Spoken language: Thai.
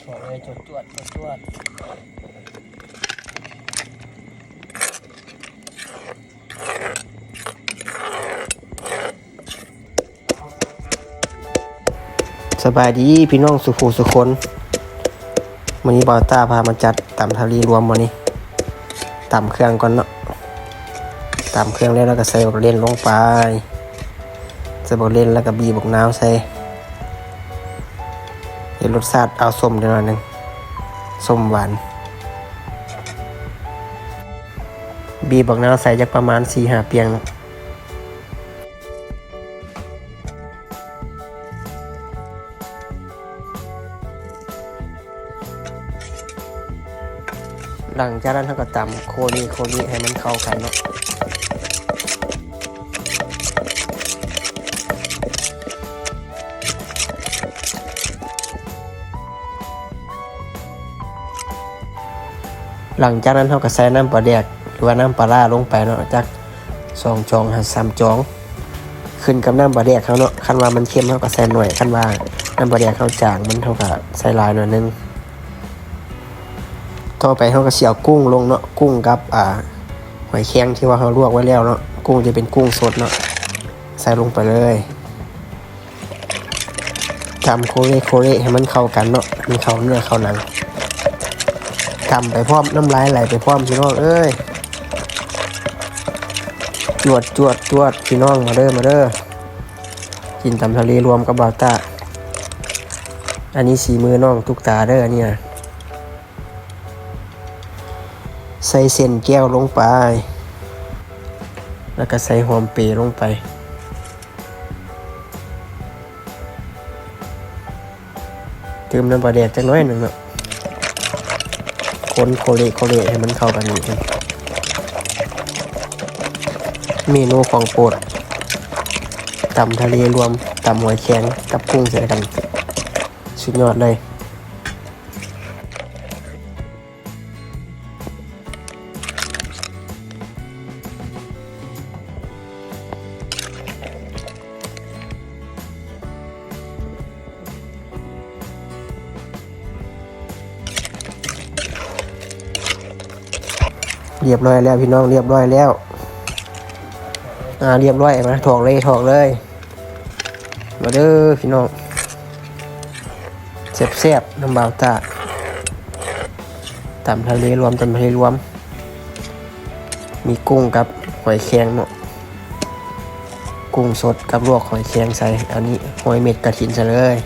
บอกเลยจวดจวดจวดจวดสบายดีพี่น้องสุภูสุคนวันนี้บอต้าพามาจัดตำทะเลรวมวันนี้ตำเครื่องก่อนเนาะตำเครื่องแล้วก็ใส่บกเล่นลงไปใส่บกเล่นแล้วก็บีบกน้ำใส่เห็นรสชาติเอาส้มเดี๋ยวหน่อยนึงส้มหวานบีบกน้ำใส่จากประมาณ 4-5 เปียงนะหลังจากนั้นเราก็ตำโคนี่ให้มันเข้ากันเนาะหลังจากนั้นเราก็ใส่น้ำปลาแดกหรือว่าน้ำปลาร้าลงไปเนาะจาก2 จองหรือ3 จองขึ้นกับน้ำปลาแดกเขาเนาะคันว่ามันเค็มเราก็ใส่หน่อยคันว่าน้ำปลาแดกเขาจางมันเท่ากับใส่หลายหน่อยนึงต่อไปเขาก็เสียกุ้งลงเนาะกุ้งกับหอยแครงที่ว่าเขาลวกไว้แล้วเนาะกุ้งจะเป็นกุ้งสดเนาะใส่ลงไปเลยทำโคเร่ให้มันเข้ากันเนาะมันเข้าเนื้อเข้าหนังทำไปพร้อมน้ำลายไหลไปพร้อมพี่น้องเอ้ยจวดพี่น้องมาเด้อกินตำทะเลรวมกับบาวต้าอันนี้สีมือน้องทุกตาเด้อเนี่ยใส่เส้นแก้วลงไปแล้วก็ใส่หอมเปรย์ลงไปเติมน้ำปลาแดกจักน้อยหนึ่งเนาะคนโคเละให้มันเข้ากันอีกเมนูของโปรดตำทะเลรวมตำหอยแครงกับกุ้งใส่กันสุดยอดเลยเรียบร้อยแล้วพี่น้องเรียบร้อยแล้วเรียบร้อยมาถอกเลยมาเด้อพี่น้องแซ่บน้ำบาวต้าตำทะเลรวมมีกุ้งกับหอยแครงเนาะกุ้งสดกับลวกหอยแครงใส่อันนี้หอยเม็ดกระถินใส่เลย